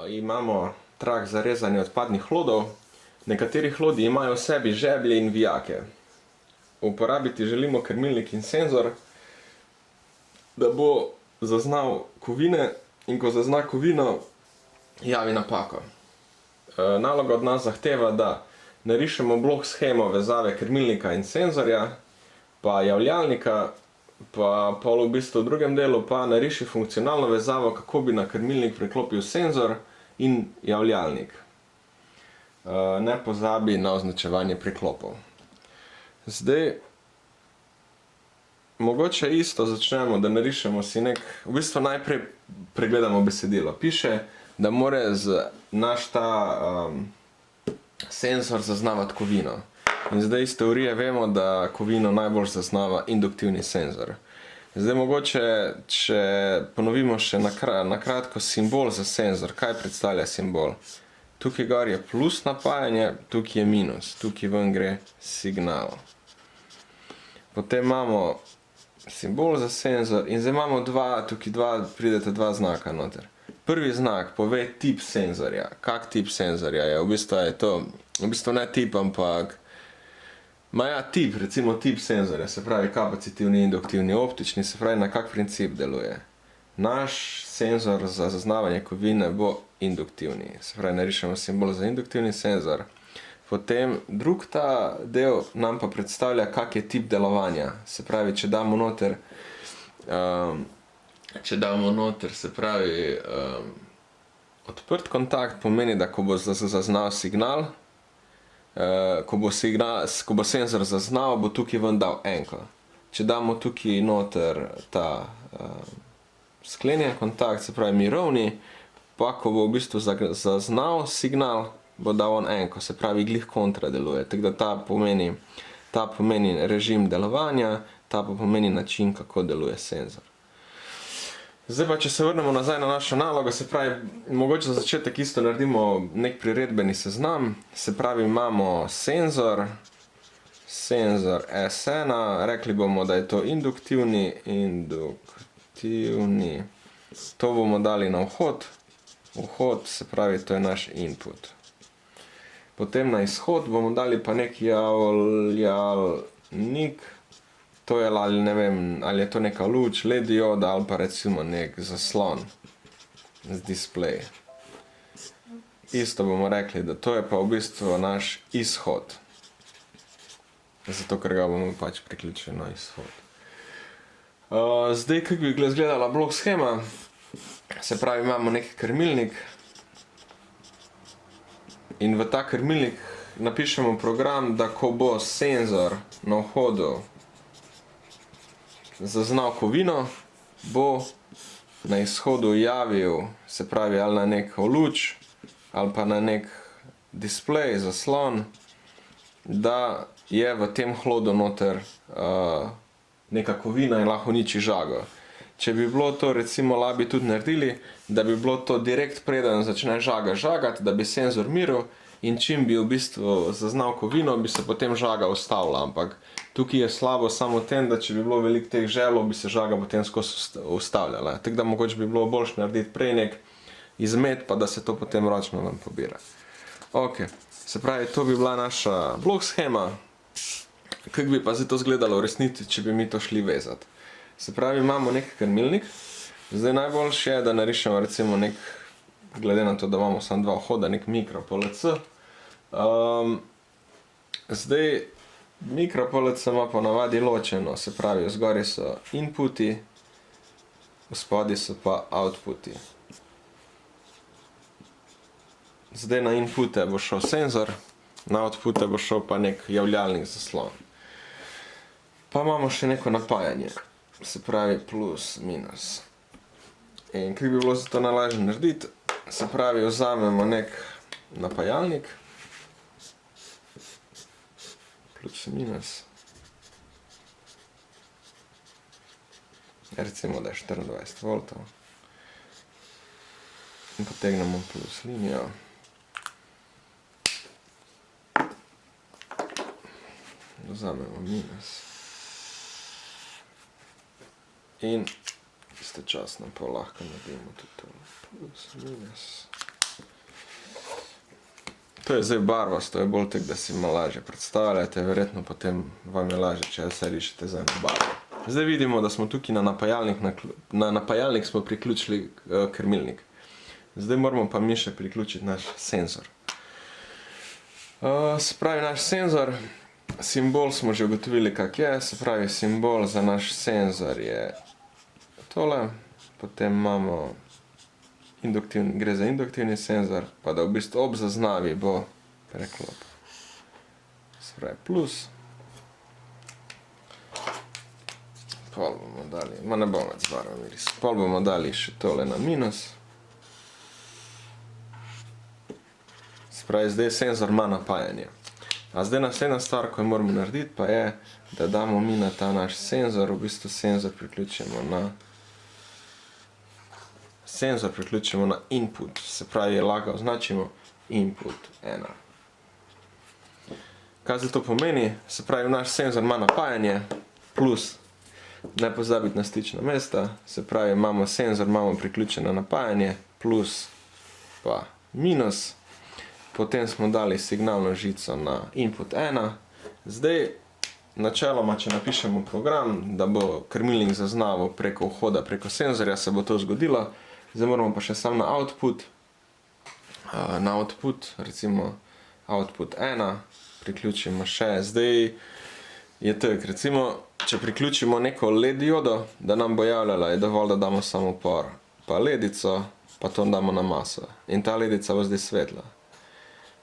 imamo trak za rezanje odpadnih hlodov. Nekateri hlodi imajo v sebi žeblje in vijake. Uporabiti želimo krmilnik in senzor, da bo zaznal kovine in ko zazna kovino, javi napako. Naloga od nas zahteva, da narišemo blok shemo vezave krmilnika in senzorja, pa javljalnika, pa pol v bistvu v drugem delu pa nariši funkcionalno vezavo, kako bi na krmilnik priklopil senzor in javljalnik. Ne pozabi na označevanje priklopov. Zdaj, mogoče isto začnemo, da narišemo si v bistvu najprej pregledamo besedilo. Piše, da mora naš ta senzor zaznavati kovino. In zdaj iz teorije vemo, da kovino najbolj zaznava induktivni senzor. Zdaj mogoče, če ponovimo še na kratko simbol za senzor. Kaj predstavlja simbol? Tukaj gor je plus napajanje, tukaj je minus. Tukaj ven gre signal. Potem imamo simbol za senzor in zdaj imamo tukaj pridete dva znaka noter. Prvi znak pove tip senzorja. Kak tip senzorja je? V bistvu je to, v bistvu ne tip, ampak tip, recimo tip senzorja, se pravi kapacitivni, induktivni, optični, se pravi na kak princip deluje. Naš senzor za zaznavanje kovine bo induktivni, se pravi narišemo simbol za induktivni senzor. Potem drug ta del nam pa predstavlja, kak je tip delovanja, se pravi, če damo noter, se pravi, odprt kontakt pomeni, da ko bo zaznal signal, ko bo senzor zaznal, bo tukaj ven dal enko. Če damo tukaj noter ta sklenjen kontakt, se pravi mirovni, pa ko bo v bistvu zaznal signal, bo dal on enko, se pravi glih kontra deluje. Tako da ta pomeni režim delovanja, ta pa pomeni način, kako deluje senzor. Zdaj pa, če se vrnemo nazaj na našo nalogo, se pravi, mogoče za začetek isto naredimo nek priredbeni seznam, se pravi, imamo senzor S1, rekli bomo, da je to induktivni, to bomo dali na vhod, se pravi, to je naš input. Potem na izhod bomo dali pa nek javljalnik, to je, ne vem, ali je to neka luč, LED dioda ali pa recimo nek zaslon z display. Isto bomo rekli, da to je pa v bistvu naš izhod. Zato, ker ga bomo pač priključili na izhod. Zdaj, kako bi izgledala blok shema, se pravi, imamo nek krmilnik in v ta krmilnik napišemo program, da ko bo senzor na vhodu zaznal kovino, bo na izhodu javil, se pravi, ali na neko luč, ali pa na nek display, zaslon, da je v tem hlodu noter neka kovina in lahko uniči žago. Če bi bilo to, recimo, lahko bi tudi naredili, da bi bilo to direkt preden začne žaga žagati, da bi senzor miril in čim bi v bistvu zaznal kovino, bi se potem žaga ustavila, ampak tukaj je slabo samo v tem, da če bi bilo veliko teh želov, bi se žaga potem skozi ustavljala. Tako da mogoče bi bilo boljše narediti prej nek izmet, pa da se to potem ročno ven pobira. Ok, se pravi, to bi bila naša blok shema. Kako bi pa zdaj to izgledalo v resnici, če bi mi to šli vezati? Se pravi, imamo nek krmilnik. Zdaj najboljše je, da narišemo recimo nek, glede na to, da imamo samo dva vhoda, nek mikro PLC. Zdaj, mikro PLC ima po navadi ločeno, se pravi, zgori so inputi, spodaj so pa outputi. Zdaj na inpute bo šel senzor, na outpute bo šel pa nek javljalnik zaslon. Pa imamo še neko napajanje, se pravi plus, minus. In kaj bi bilo za to najlažje narediti? Se pravi, vzamemo nek napajalnik, plus, minus. Recimo, da je 24 voltov. In potegnemo plus linijo. Vzamemo minus. In istočasno pa lahko naredimo tudi to plus, minus. To je zdaj barvasto, je bolj tak, da si malo lažje predstavljate, verjetno potem vam je lažje, če vse rišete za eno barvo. Zdaj vidimo, da smo tukaj na napajalnik smo priključili krmilnik. Zdaj moramo pa mi še priključiti naš senzor. Se pravi, naš senzor, simbol smo že ugotovili, kak je, se pravi, simbol za naš senzor je tole, potem imamo gre za induktivni senzor, pa da v bistvu ob zaznavi bo preklop. Se pravi, plus. Pol bomo dali, ne bomo več z barvami risali, pol bomo dali še tole na minus. Se pravi, zdaj senzor ima napajanje. A zdaj naslednja stvar, ko jo moramo narediti, pa je, da damo mi na ta naš senzor, v bistvu senzor priključimo na input, se pravi, lahko označimo input 1. Kaj zdaj to pomeni? Se pravi, naš senzor ima napajanje, plus, ne pozabiti na stična mesta, se pravi, imamo senzor, imamo priključeno napajanje, plus pa minus, potem smo dali signalno žico na input 1. Zdaj, načeloma, če napišemo program, da bo krmilnik zaznaval preko vhoda, preko senzorja, se bo to zgodilo. Zdaj moramo pa še sam na output, recimo output 1, priključimo še, zdaj je tak, recimo, če priključimo neko LED diodo, da nam bo javljala, je dovolj, da damo samo por, pa ledico, pa to damo na maso in ta ledica bo zdaj svetla.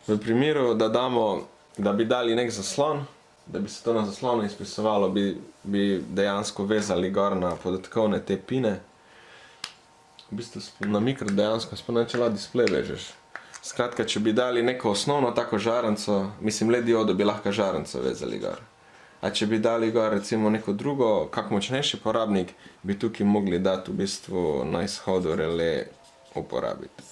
V primeru, da bi dali nek zaslon, da bi se to na zaslonu izpisovalo, bi dejansko vezali gor na podatkovne te pine. V bistvu na mikro dejansko sponeče displej vežeš. Skratka, če bi dali neko osnovno tako žarenco, mislim LED diodo bi lahko žarenco vezali gor. A če bi dali gor recimo neko drugo, kak močnejši porabnik, bi tukaj mogli dati v bistvu na izhodu relé uporabiti.